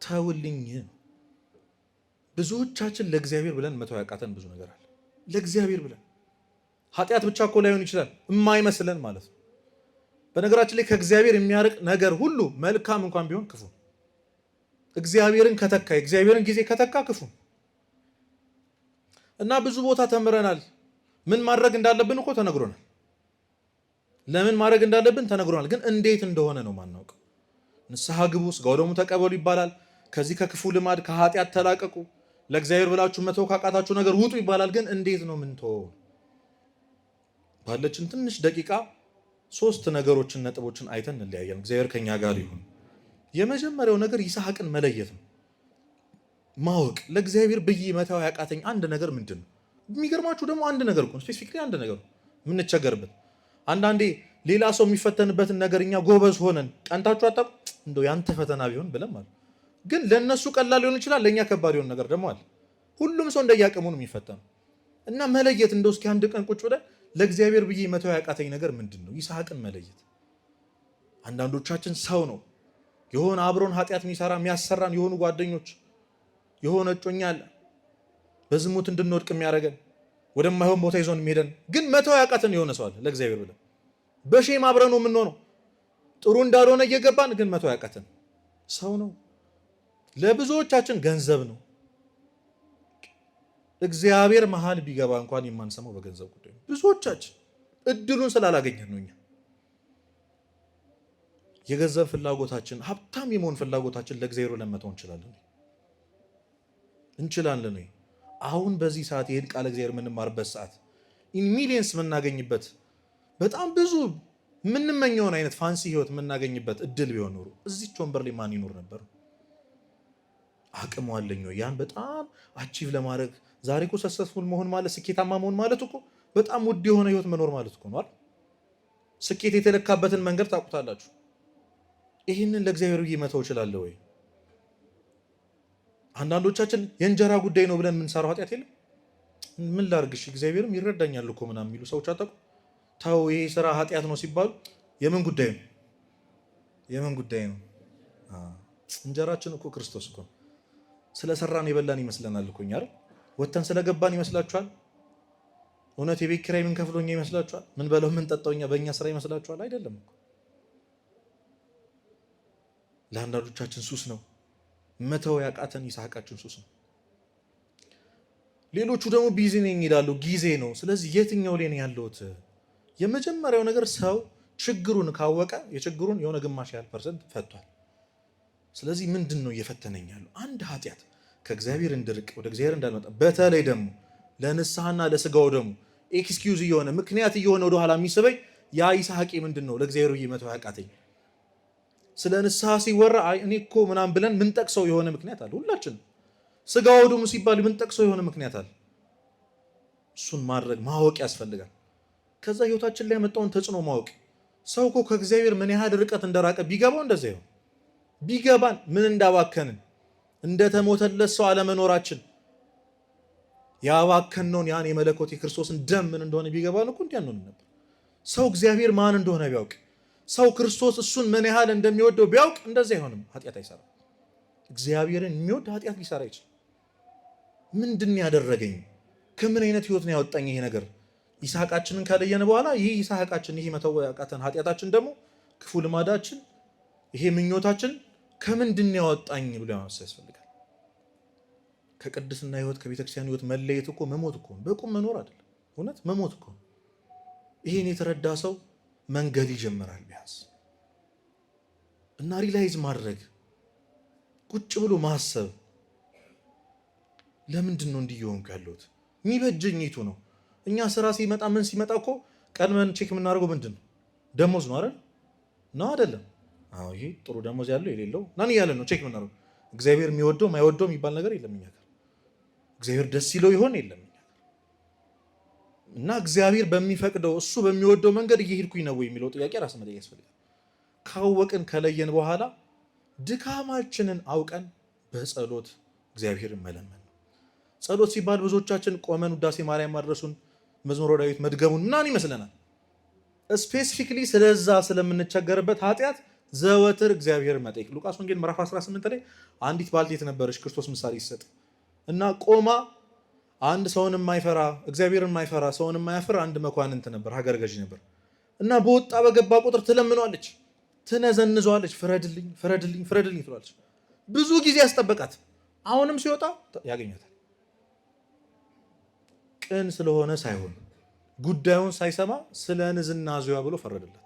ተውልኝ። ብዙዎቻችን ለእግዚአብሔር ብለን መተው ያቃተን ብዙ ነገር አለ። ለእግዚአብሔር ብለን ኃጢአት ብቻ እኮ ላይሆን ይችላል የማይመስለን ማለት ነው። በነገራችን ላይ ከእግዚአብሔር የሚያርቅ ነገር ሁሉ መልካም እንኳን ቢሆን ክፉ፣ እግዚአብሔርን ከተካ የእግዚአብሔርን ጊዜ ከተካ ክፉ እና ብዙ ቦታ ተምረናል። ምን ማድረግ እንዳለብን እኮ ተነግሮናል። ለምን ማድረግ እንዳለብን ተነግሮናል። ግን እንዴት እንደሆነ ነው ማናውቀው። ንስሐ ግቡ፣ ሥጋው ደሙ ተቀበሉ ይባላል። ከዚህ ከክፉ ልማድ ከኃጢአት ተላቀቁ፣ ለእግዚአብሔር ብላችሁ መተው ካቃታችሁ ነገር ውጡ ይባላል። ግን እንዴት ነው ምንተወው? ባለችን ትንሽ ደቂቃ 3 ነገሮችን ነጥቦችን አይተን እንለያያለን። እግዚአብሔር ከኛ ጋር ይሁን። የመጀመሪያው ነገር ይስሐቅን መለየት ነው፣ ማወቅ። ለእግዚአብሔር ብዬ መተው ያቃተኝ አንድ ነገር ምንድን ነው? የሚገርማችሁ ደግሞ አንድ ነገር እኮ ስፔሲፊክሊ አንድ ነገር የምንቸገርበት። አንዳንዴ ሌላ ሰው የሚፈተንበትን ነገር እኛ ጎበዝ ሆነን ቀንታችሁ አታውቁም? እንደው ያንተ ፈተና ቢሆን ብለን ማለት ግን ለእነሱ ቀላል ሊሆን ይችላል፣ ለእኛ ከባድ የሆነ ነገር ደግሞ አለ። ሁሉም ሰው እንደያቀሙ ነው የሚፈተነው እና መለየት እንደው እስኪ አንድ ቀን ቁጭ ብለን ለእግዚአብሔር ብዬ መተው ያቃተኝ ነገር ምንድን ነው? ይስሐቅን መለየት። አንዳንዶቻችን ሰው ነው የሆነ አብሮን ኃጢአት የሚሰራ የሚያሰራን የሆኑ ጓደኞች፣ የሆነ እጮኛ አለ በዝሙት እንድንወድቅ የሚያደርገን ወደማይሆን ቦታ ይዞን የሚሄደን፣ ግን መተው ያቃተን የሆነ ሰው አለ። ለእግዚአብሔር ብለን በሼም አብረን ነው የምንሆነው፣ ጥሩ እንዳልሆነ እየገባን ግን መተው ያቃተን ሰው ነው። ለብዙዎቻችን ገንዘብ ነው። እግዚአብሔር መሀል ቢገባ እንኳን የማንሰማው በገንዘብ ጉዳይ ነው። ብዙዎቻችን እድሉን ስላላገኘን ነው። እኛ የገንዘብ ፍላጎታችን፣ ሀብታም የመሆን ፍላጎታችን ለእግዚአብሔር ለመተው እንችላለን ወይ? አሁን በዚህ ሰዓት ይሄን ቃል እግዚአብሔር የምንማርበት ሰዓት ኢን ሚሊየንስ የምናገኝበት በጣም ብዙ የምንመኘውን አይነት ፋንሲ ህይወት የምናገኝበት እድል ቢሆን ኖሮ እዚች ወንበር ላይ ማን ይኖር ነበር? አቅሙ አለኝ ወይ? ያን በጣም አቺቭ ለማድረግ ዛሬ እኮ ሰክሰስፉል መሆን ማለት ስኬታማ መሆን ማለት እኮ በጣም ውድ የሆነ ህይወት መኖር ማለት እኮ ነው። ስኬት የተለካበትን መንገድ ታውቁታላችሁ። ይህንን ለእግዚአብሔር ብዬ መተው እችላለሁ ወይ? አንዳንዶቻችን የእንጀራ ጉዳይ ነው ብለን የምንሰራው ኃጢአት የለም። ምን ላርግሽ እግዚአብሔርም ይረዳኛል እኮ ምናምን የሚሉ ሰዎች አታውቁ? ተው ይሄ ስራ ኃጢአት ነው ሲባሉ የምን ጉዳይ ነው? የምን ጉዳይ ነው? እንጀራችን እኮ ክርስቶስ እኮ ስለሰራን የበላን ይመስለናል እኮ እኛ አይደል? ወተን ስለገባን ይመስላችኋል? እውነት የቤት ኪራይ ምን ከፍሎኛ ይመስላችኋል? ምን በለው ምን ጠጣው እኛ በእኛ ስራ ይመስላችኋል? አይደለም እኮ። ለአንዳንዶቻችን ሱስ ነው መተው ያቃተን፣ ይስሐቃችን ሱስ ነው። ሌሎቹ ደግሞ ቢዚ ነኝ ይላሉ፣ ጊዜ ነው። ስለዚህ የትኛው ላይ ነው ያለሁት? የመጀመሪያው ነገር ሰው ችግሩን ካወቀ የችግሩን የሆነ ግማሽ ያህል ፐርሰንት ፈቷል። ስለዚህ ምንድን ነው እየፈተነኝ ያለው? አንድ ኃጢአት ከእግዚአብሔር እንድርቅ ወደ እግዚአብሔር እንዳልመጣ፣ በተለይ ደግሞ ለንስሐና ለስጋው ደግሞ ኤክስኪውዝ እየሆነ ምክንያት እየሆነ ወደኋላ የሚስበኝ ያ ይስሐቄ ምንድን ነው ለእግዚአብሔር ብዬ መተው ያቃተኝ። ስለ ንስሐ ሲወራ እኔ እኮ ምናምን ብለን ምንጠቅሰው የሆነ ምክንያት አለ። ሁላችንም ስጋው ደግሞ ሲባል ምንጠቅሰው የሆነ ምክንያት አለ። እሱን ማድረግ ማወቅ ያስፈልጋል። ከዛ ህይወታችን ላይ ያመጣውን ተጽዕኖ ማወቅ። ሰው እኮ ከእግዚአብሔር ምን ያህል ርቀት እንደራቀ ቢገባው እንደዛ ይሆን ቢገባን ምን እንዳባከንን እንደተሞተለት ሰው አለመኖራችን ያባከነውን ያን የመለኮት የክርስቶስን ደም ምን እንደሆነ ቢገባን እኮ እንዲያን ነው ነበር። ሰው እግዚአብሔር ማን እንደሆነ ቢያውቅ፣ ሰው ክርስቶስ እሱን ምን ያህል እንደሚወደው ቢያውቅ እንደዛ አይሆንም፣ ኃጢአት አይሰራም። እግዚአብሔርን የሚወድ ኃጢአት ሊሰራ ይችላል። ምንድን ያደረገኝ? ከምን አይነት ህይወት ነው ያወጣኝ ይሄ ነገር? ይስሐቃችንን ካለየን በኋላ ይህ ይስሐቃችን ይሄ መተው ያቃተን ኃጢአታችን ደግሞ ክፉ ልማዳችን ይሄ ምኞታችን ከምንድን ያወጣኝ ብሎ ማሰብ ያስፈልጋል። ከቅድስና ህይወት ከቤተክርስቲያን ህይወት መለየት እኮ መሞት እኮ በቁም መኖር አይደለም፣ እውነት መሞት እኮ። ይሄን የተረዳ ሰው መንገድ ይጀምራል ቢያንስ እና ሪላይዝ ማድረግ ቁጭ ብሎ ማሰብ። ለምንድን ነው እንዲየሆንኩ ያለሁት? የሚበጀኝ የቱ ነው? እኛ ስራ ሲመጣ ምን ሲመጣ እኮ ቀድመን ቼክ የምናደርገው ምንድን ነው? ደሞዝ ነው አይደል? ነው አይደለም? አዎ ይሄ ጥሩ ደሞዝ ያለው የሌለው ናን እያለን ነው ቼክ የምናደርገው። እግዚአብሔር የሚወደው የማይወደው የሚባል ነገር የለም እኛ ጋር። እግዚአብሔር ደስ ይለው ይሆን የለም እኛ ጋር። እና እግዚአብሔር በሚፈቅደው እሱ በሚወደው መንገድ እየሄድኩኝ ነው የሚለው ጥያቄ ራስ መጠየቅ ያስፈልጋል። ካወቅን ከለየን በኋላ ድካማችንን አውቀን በጸሎት እግዚአብሔርን መለመን ነው። ጸሎት ሲባል ብዙዎቻችን ቆመን ውዳሴ ማርያም ማድረሱን መዝሙረ ዳዊት መድገሙን ምናምን ይመስለናል። ስፔሲፊክሊ ስለዛ ስለምንቸገርበት ኃጢአት ዘወትር እግዚአብሔርን መጠየቅ። ሉቃስ ወንጌል ምዕራፍ 18 ላይ አንዲት ባልቴት ነበረች ክርስቶስ ምሳሌ ይሰጥ እና ቆማ አንድ ሰውን የማይፈራ እግዚአብሔርን የማይፈራ ሰውን የማያፍር አንድ መኳንንት ነበር፣ ሀገር ገዢ ነበር እና በወጣ በገባ ቁጥር ትለምነዋለች፣ ትነዘንዘዋለች፣ ፍረድልኝ ፍረድልኝ ፍረድልኝ ትላለች። ብዙ ጊዜ ያስጠበቃት፣ አሁንም ሲወጣ ያገኛታል። ቅን ስለሆነ ሳይሆን ጉዳዩን ሳይሰማ ስለ ንዝናዜዋ ብሎ ፈረደላት።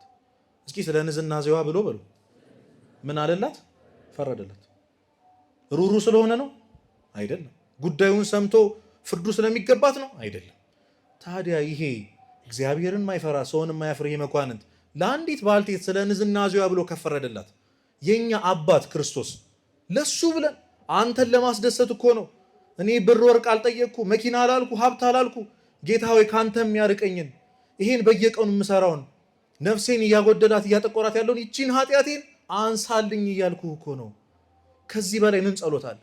እስኪ ስለ ንዝናዜዋ ብሎ በሉ ምን አለላት? ፈረደላት። ሩሩ ስለሆነ ነው? አይደለም። ጉዳዩን ሰምቶ ፍርዱ ስለሚገባት ነው? አይደለም። ታዲያ ይሄ እግዚአብሔርን ማይፈራ ሰውን ማያፍር ይሄ መኳንንት ለአንዲት ባልቴት ስለ ንዝናዜዋ ብሎ ከፈረደላት የኛ አባት ክርስቶስ ለሱ ብለን አንተን ለማስደሰት እኮ ነው እኔ ብር ወርቅ አልጠየቅኩ፣ መኪና አላልኩ፣ ሀብት አላልኩ፣ ጌታ ሆይ ካንተ የሚያርቀኝን ይሄን በየቀኑ የምሰራውን ነፍሴን እያጎደላት እያጠቆራት ያለውን ይቺን ኃጢአቴን አንሳልኝ እያልኩ እኮ ነው። ከዚህ በላይ ምን ጸሎት አለ?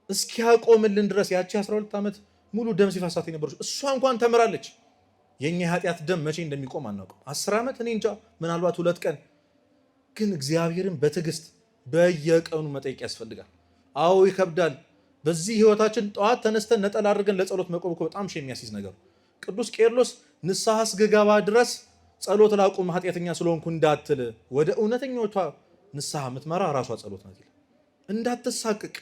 እስኪያቆምልን ድረስ ያቺ 12 ዓመት ሙሉ ደም ሲፈሳት የነበረች እሷ እንኳን ተምራለች። የኛ የኃጢአት ደም መቼ እንደሚቆም አናውቅም። 10 ዓመት እኔ እንጃ፣ ምናልባት 2 ቀን። ግን እግዚአብሔርን በትዕግስት በየቀኑ መጠየቅ ያስፈልጋል። አዎ ይከብዳል። በዚህ ህይወታችን ጠዋት ተነስተን ነጠላ አድርገን ለጸሎት መቆም እኮ በጣም የሚያስይዝ ነገር። ቅዱስ ቄርሎስ ንስሐ እስክገባ ድረስ ጸሎት ላቁም ኃጢአተኛ ስለሆንኩ እንዳትል፣ ወደ እውነተኛቷ ንስሐ የምትመራ ራሷ ጸሎት ናት ይላል። እንዳትሳቅቅ፣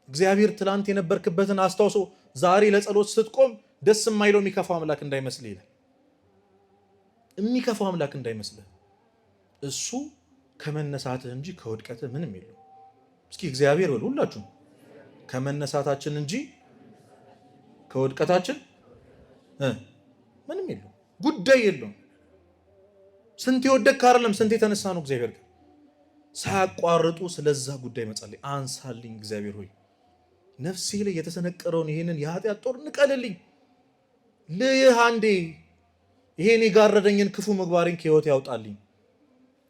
እግዚአብሔር ትላንት የነበርክበትን አስታውሶ ዛሬ ለጸሎት ስትቆም ደስ የማይለው የሚከፋው አምላክ እንዳይመስልህ ይላል። የሚከፋው አምላክ እንዳይመስልህ፣ እሱ ከመነሳትህ እንጂ ከውድቀትህ ምንም የለው። እስኪ እግዚአብሔር በሉ ሁላችሁም፣ ከመነሳታችን እንጂ ከውድቀታችን ምንም የለው፣ ጉዳይ የለውም። ስንት የወደቅክ አይደለም ስንት የተነሳ ነው እግዚአብሔር ጋር ሳያቋርጡ ስለዛ ጉዳይ መጸለይ። አንሳልኝ እግዚአብሔር ሆይ ነፍሴ ላይ የተሰነቀረውን ይሄንን የኃጢአት ጦር ንቀልልኝ፣ ልይህ አንዴ ይሄን የጋረደኝን ክፉ ምግባሬን ከህይወት ያውጣልኝ።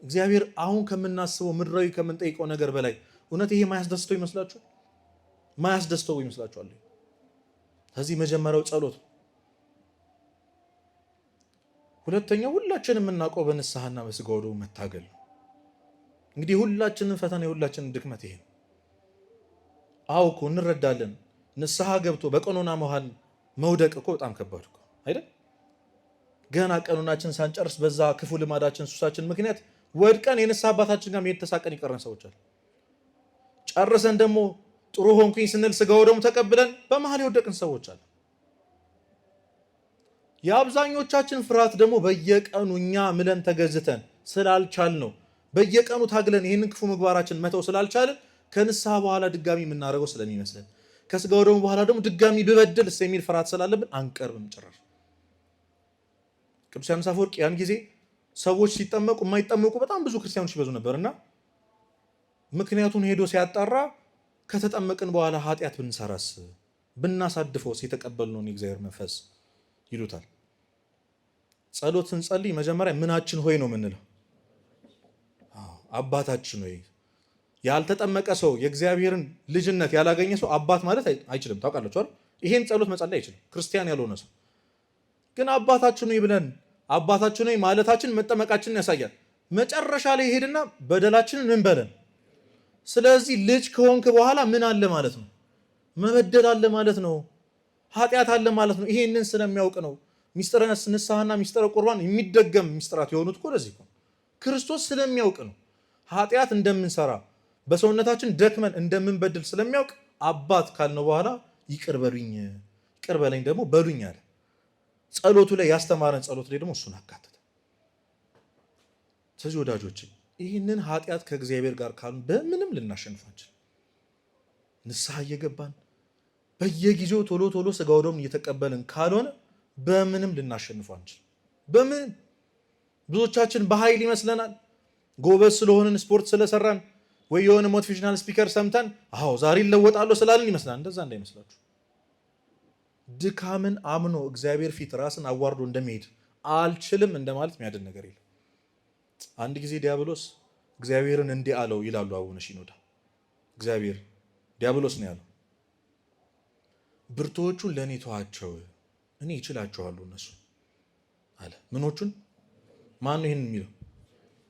እግዚአብሔር አሁን ከምናስበው ምድራዊ ከምንጠይቀው ነገር በላይ እውነት ይሄ ማያስደስተው ይመስላችኋል? ማያስደስተው ይመስላችኋል? ከዚህ መጀመሪያው ጸሎት። ሁለተኛው ሁላችንም የምናውቀው በንስሐና በስጋ ወደሙ መታገል ነው። እንግዲህ ሁላችንም ፈተና የሁላችንም ድክመት ይሄ ነው። አዎ እኮ እንረዳለን። ንስሐ ገብቶ በቀኖና መሃል መውደቅ እኮ በጣም ከባድ እኮ አይደል? ገና ቀኖናችን ሳንጨርስ በዛ ክፉ ልማዳችን ሱሳችን ምክንያት ወድቀን የንስሐ አባታችን ጋር መሄድ ተሳቀን ይቀረን ሰዎች አሉ። ጨርሰን ደግሞ ጥሩ ሆንኩኝ ስንል ስጋው ደግሞ ተቀብለን በመሃል የወደቅን ሰዎች አለ። የአብዛኞቻችን ፍርሃት ደግሞ በየቀኑ እኛ ምለን ተገዝተን ስላልቻል ነው። በየቀኑ ታግለን ይህንን ክፉ ምግባራችን መተው ስላልቻልን ከንስሐ በኋላ ድጋሚ የምናደርገው ስለሚመስለን ከስጋው ደግሞ በኋላ ደግሞ ድጋሚ ብበድል የሚል ፍርሃት ስላለብን አንቀርብም ጭራሽ። ቅዱስ ዮሐንስ አፈወርቅ ያን ጊዜ ሰዎች ሲጠመቁ የማይጠመቁ በጣም ብዙ ክርስቲያኖች ይበዙ ነበርና ምክንያቱን ሄዶ ሲያጣራ ከተጠመቅን በኋላ ኃጢአት ብንሰራስ ብናሳድፈውስ የተቀበልነውን የእግዚአብሔር መንፈስ ይሉታል። ጸሎት ስንጸልይ መጀመሪያ ምናችን ሆይ ነው የምንለው። አባታችን ሆይ። ያልተጠመቀ ሰው የእግዚአብሔርን ልጅነት ያላገኘ ሰው አባት ማለት አይችልም። ታውቃላችሁ አይደል? ይሄን ጸሎት መጸለይ አይችልም ክርስቲያን ያልሆነ ሰው። ግን አባታችን ሆይ ብለን አባታችን ሆይ ማለታችን መጠመቃችንን ያሳያል። መጨረሻ ላይ ሄድና በደላችንን ምን በለን። ስለዚህ ልጅ ከሆንክ በኋላ ምን አለ ማለት ነው? መበደል አለ ማለት ነው። ኃጢአት አለ ማለት ነው። ይሄንን ስለሚያውቅ ነው ሚስጥረ ንስሐና ሚስጥረ ቁርባን የሚደገም ሚስጥራት የሆኑት እኮ ለዚህ ነው። ክርስቶስ ስለሚያውቅ ነው። ኃጢአት እንደምንሰራ በሰውነታችን ደክመን እንደምንበድል ስለሚያውቅ አባት ካልነው በኋላ ይቅር በሉኝ ይቅር በለኝ ደግሞ በሉኝ አለ። ጸሎቱ ላይ ያስተማረን ጸሎት ላይ ደግሞ እሱን አካተተ። ስለዚህ ወዳጆች ይህንን ኃጢአት ከእግዚአብሔር ጋር ካሉ በምንም ልናሸንፋችን ንስሐ እየገባን በየጊዜው ቶሎ ቶሎ ስጋው ደሙን እየተቀበልን ካልሆነ በምንም ልናሸንፉ አንችል። በምንም ብዙዎቻችን በኃይል ይመስለናል። ጎበዝ ስለሆንን ስፖርት ስለሰራን ወይ የሆነ ሞቲቬሽናል ስፒከር ሰምተን አዎ ዛሬ ይለወጣለሁ ስላልን ይመስላል። እንደዛ እንዳይመስላችሁ። ድካምን አምኖ እግዚአብሔር ፊት ራስን አዋርዶ እንደሚሄድ አልችልም እንደማለት የሚያድን ነገር የለም። አንድ ጊዜ ዲያብሎስ እግዚአብሔርን እንዲህ አለው ይላሉ አቡነ ሺኖዳ። እግዚአብሔር ዲያብሎስ ነው ያለው፣ ብርቱዎቹን ለእኔ ተዋቸው እኔ ይችላቸዋለሁ እነሱ አለ። ምኖቹን? ማን ነው ይህን የሚለው?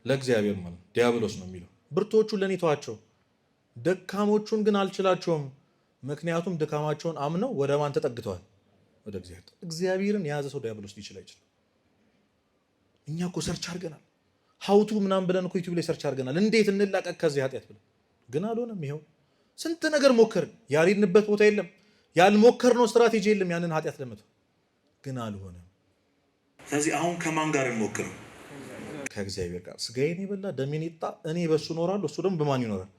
ለእግዚአብሔር ማለት ዲያብሎስ ነው የሚለው። ብርቱዎቹን ለእኔ ተዋቸው፣ ደካሞቹን ግን አልችላቸውም። ምክንያቱም ድካማቸውን አምነው ወደ ማን ተጠግተዋል? ወደ እግዚአብሔር። እግዚአብሔርን የያዘ ሰው ዲያብሎስ ሊችል አይችልም። እኛ እኮ ሰርች አድርገናል፣ ሀውቱ ምናምን ብለን እኮ ዩቲዩብ ላይ ሰርች አድርገናል፣ እንዴት እንላቀቅ ከዚህ ኃጢአት ብለን፣ ግን አልሆነም። ይኸው ስንት ነገር ሞከርን፣ ያልሄድንበት ቦታ የለም፣ ያልሞከርነው ስትራቴጂ የለም ያንን ኃጢአት ለመተው፣ ግን አልሆነም። ስለዚህ አሁን ከማን ጋር እንሞክረው? ከእግዚአብሔር ጋር። ስጋዬን የበላ ደሜን የጠጣ እኔ በሱ እኖራለሁ እሱ ደግሞ በማን ይኖራል?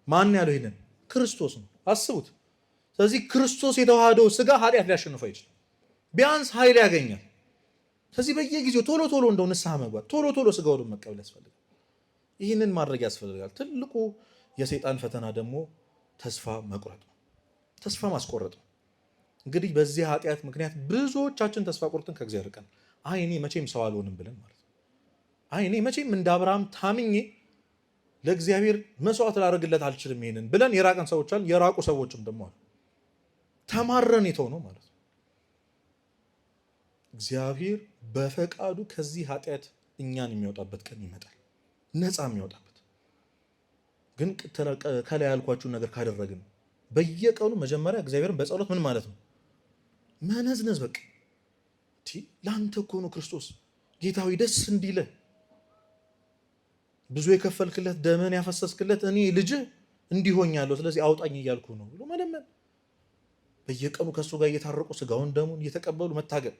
ማን ያለው ይሄንን? ክርስቶስ ነው። አስቡት። ስለዚህ ክርስቶስ የተዋሃደው ስጋ ኃጢአት ሊያሸንፈው አይችልም። ቢያንስ ኃይል ያገኛል። ስለዚህ በየጊዜው ቶሎ ቶሎ እንደው ንስሐ መግባት፣ ቶሎ ቶሎ ስጋውን መቀበል ያስፈልጋል። ይህንን ማድረግ ያስፈልጋል። ትልቁ የሰይጣን ፈተና ደግሞ ተስፋ መቁረጥ ነው። ተስፋ ማስቆረጥ ነው። እንግዲህ በዚህ ኃጢአት ምክንያት ብዙዎቻችን ተስፋ ቆርጠን ከእግዚአብሔር ርቀን፣ አይ እኔ መቼም ሰው አልሆንም ብለን ማለት ነው። አይ እኔ መቼም እንደ አብርሃም ታምኜ ለእግዚአብሔር መስዋዕት ላደርግለት አልችልም ይሄንን ብለን የራቀን ሰዎች አሉ። የራቁ ሰዎችም ደግሞ አሉ። ተማረን የተው ነው ማለት ነው። እግዚአብሔር በፈቃዱ ከዚህ ኃጢአት እኛን የሚያወጣበት ቀን ይመጣል፣ ነፃ የሚያወጣበት። ግን ከላይ ያልኳችሁን ነገር ካደረግን በየቀኑ መጀመሪያ እግዚአብሔርን በጸሎት ምን ማለት ነው? መነዝነዝ። በቃ ለአንተ እኮ ነው ክርስቶስ ጌታዊ ደስ እንዲለ ብዙ የከፈልክለት ደምን ያፈሰስክለት እኔ ልጅህ እንዲሆኛለሁ፣ ስለዚህ አውጣኝ እያልኩ ነው ብሎ መለመን። በየቀኑ ከእሱ ጋር እየታረቁ ስጋውን ደሙን እየተቀበሉ መታገል።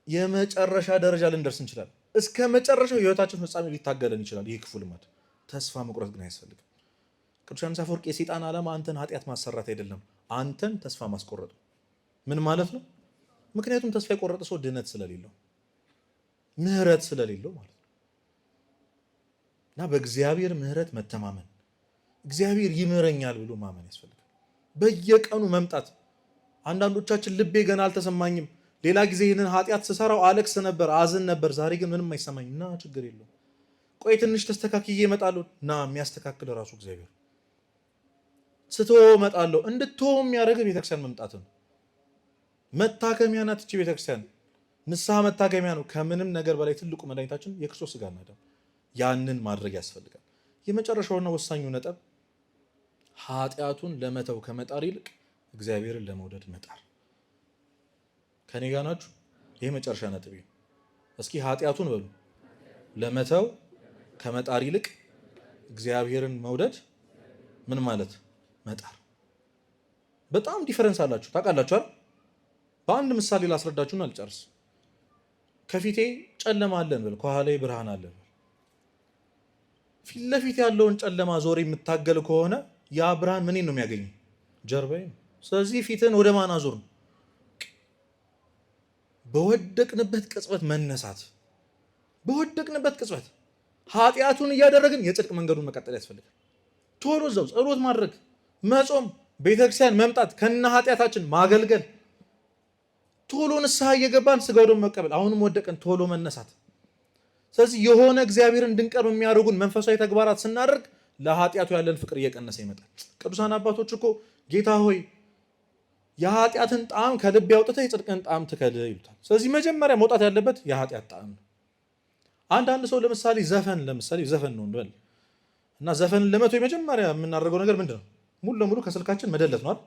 የመጨረሻ ደረጃ ልንደርስ እንችላለን። እስከ መጨረሻው የህይወታችን ፍጻሜ ሊታገለን ይችላል ይህ ክፉ ልማድ። ተስፋ መቁረጥ ግን አያስፈልግም። ቅዱስ ዮሐንስ አፈወርቅ የሰይጣን ዓላማ አንተን ኃጢአት ማሰራት አይደለም፣ አንተን ተስፋ ማስቆረጥ። ምን ማለት ነው? ምክንያቱም ተስፋ የቆረጠ ሰው ድነት ስለሌለው ምህረት ስለሌለው ማለት ነው። እና በእግዚአብሔር ምህረት መተማመን፣ እግዚአብሔር ይምረኛል ብሎ ማመን ያስፈልጋል። በየቀኑ መምጣት። አንዳንዶቻችን ልቤ ገና አልተሰማኝም፣ ሌላ ጊዜ ይህንን ኃጢአት ስሰራው አለቅስ ነበር፣ አዝን ነበር፣ ዛሬ ግን ምንም አይሰማኝም። እና ችግር የለውም፣ ቆይ ትንሽ ተስተካክዬ እመጣለሁ። እና የሚያስተካክል ራሱ እግዚአብሔር። ስትወው እመጣለሁ። እንድትወው የሚያደርግ ቤተክርስቲያን መምጣት ነው። መታከሚያ ናት እቺ ቤተክርስቲያን። ንስሐ መታከሚያ ነው። ከምንም ነገር በላይ ትልቁ መድኃኒታችን የክርስቶስ ስጋና ደም። ያንን ማድረግ ያስፈልጋል። የመጨረሻውና ወሳኙ ነጥብ ኃጢአቱን ለመተው ከመጣር ይልቅ እግዚአብሔርን ለመውደድ መጣር። ከኔ ጋር ናችሁ? ይሄ መጨረሻ ነጥብ። እስኪ ኃጢአቱን በሉ ለመተው ከመጣር ይልቅ እግዚአብሔርን መውደድ ምን ማለት? መጣር። በጣም ዲፈረንስ አላችሁ ታውቃላችሁ አይደል? በአንድ ምሳሌ ላስረዳችሁና አልጨርስ። ከፊቴ ጨለማ አለን ብል፣ ከኋላዬ ብርሃን አለን ብል። ፊት ለፊት ያለውን ጨለማ ዞር የምታገል ከሆነ ያ ብርሃን ምንን ነው የሚያገኘው? ጀርባዬ። ስለዚህ ፊትን ወደ ማን አዙር ነው? በወደቅንበት ቅጽበት መነሳት፣ በወደቅንበት ቅጽበት ኃጢአቱን እያደረግን የጽድቅ መንገዱን መቀጠል ያስፈልጋል። ቶሎ እዛው ጸሎት ማድረግ፣ መጾም፣ ቤተክርስቲያን መምጣት፣ ከነ ኃጢአታችን ማገልገል፣ ቶሎ ንስሐ እየገባን ስጋው ደግሞ መቀበል። አሁንም ወደቀን ቶሎ መነሳት። ስለዚህ የሆነ እግዚአብሔርን እንድንቀርብ የሚያደርጉን መንፈሳዊ ተግባራት ስናደርግ ለኃጢአቱ ያለን ፍቅር እየቀነሰ ይመጣል። ቅዱሳን አባቶች እኮ ጌታ ሆይ የኃጢአትን ጣዕም ከልብ ያውጥተህ የጽድቅን ጣዕም ትከል ይሉታል። ስለዚህ መጀመሪያ መውጣት ያለበት የኃጢአት ጣዕም ነው። አንዳንድ ሰው ለምሳሌ ዘፈን ነው እንበል እና ዘፈን ለመቶ የመጀመሪያ የምናደርገው ነገር ምንድን ነው? ሙሉ ለሙሉ ከስልካችን መደለት ነው አይደል?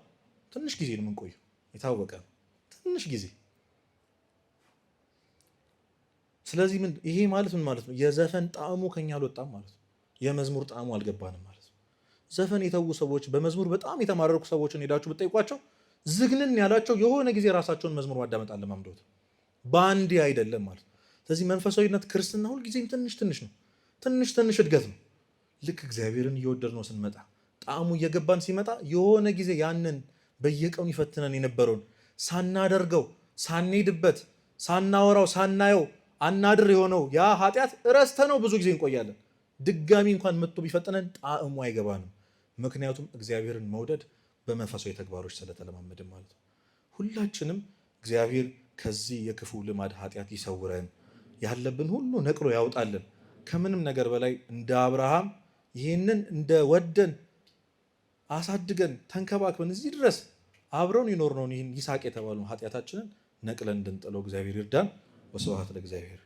ትንሽ ጊዜ ነው የምንቆየው፣ የታወቀ ትንሽ ጊዜ። ስለዚህ ይሄ ማለት ምን ማለት ነው? የዘፈን ጣዕሙ ከኛ አልወጣም ማለት ነው። የመዝሙር ጣዕሙ አልገባንም ማለት ነው። ዘፈን የተዉ ሰዎች፣ በመዝሙር በጣም የተማረኩ ሰዎችን ሄዳችሁ ብትጠይቋቸው ዝግንን ያላቸው የሆነ ጊዜ ራሳቸውን መዝሙር ማዳመጥ አለማምደውት በአንዴ አይደለም ማለት ነው። ስለዚህ መንፈሳዊነት ክርስትና ሁልጊዜም ትንሽ ትንሽ ነው፣ ትንሽ እድገት ነው። ልክ እግዚአብሔርን እየወደድነው ስንመጣ ጣዕሙ እየገባን ሲመጣ የሆነ ጊዜ ያንን በየቀኑ ይፈትነን የነበረውን ሳናደርገው፣ ሳንሄድበት፣ ሳናወራው፣ ሳናየው አናድር የሆነው ያ ኃጢአት ረስተነው ብዙ ጊዜ እንቆያለን። ድጋሚ እንኳን መጥቶ ቢፈትነን ጣዕሙ አይገባንም። ምክንያቱም እግዚአብሔርን መውደድ በመንፈሳዊ ተግባሮች ስለተለማመድን ማለት ነው። ሁላችንም እግዚአብሔር ከዚህ የክፉ ልማድ ኃጢአት ይሰውረን፣ ያለብን ሁሉ ነቅሎ ያውጣልን። ከምንም ነገር በላይ እንደ አብርሃም ይህንን እንደ ወደን አሳድገን ተንከባክበን እዚህ ድረስ አብረውን ይኖርነውን ይህን ይስሐቅ የተባለውን ኃጢአታችንን ነቅለን እንድንጥለው እግዚአብሔር ይርዳን። ወስብሐት ለእግዚአብሔር።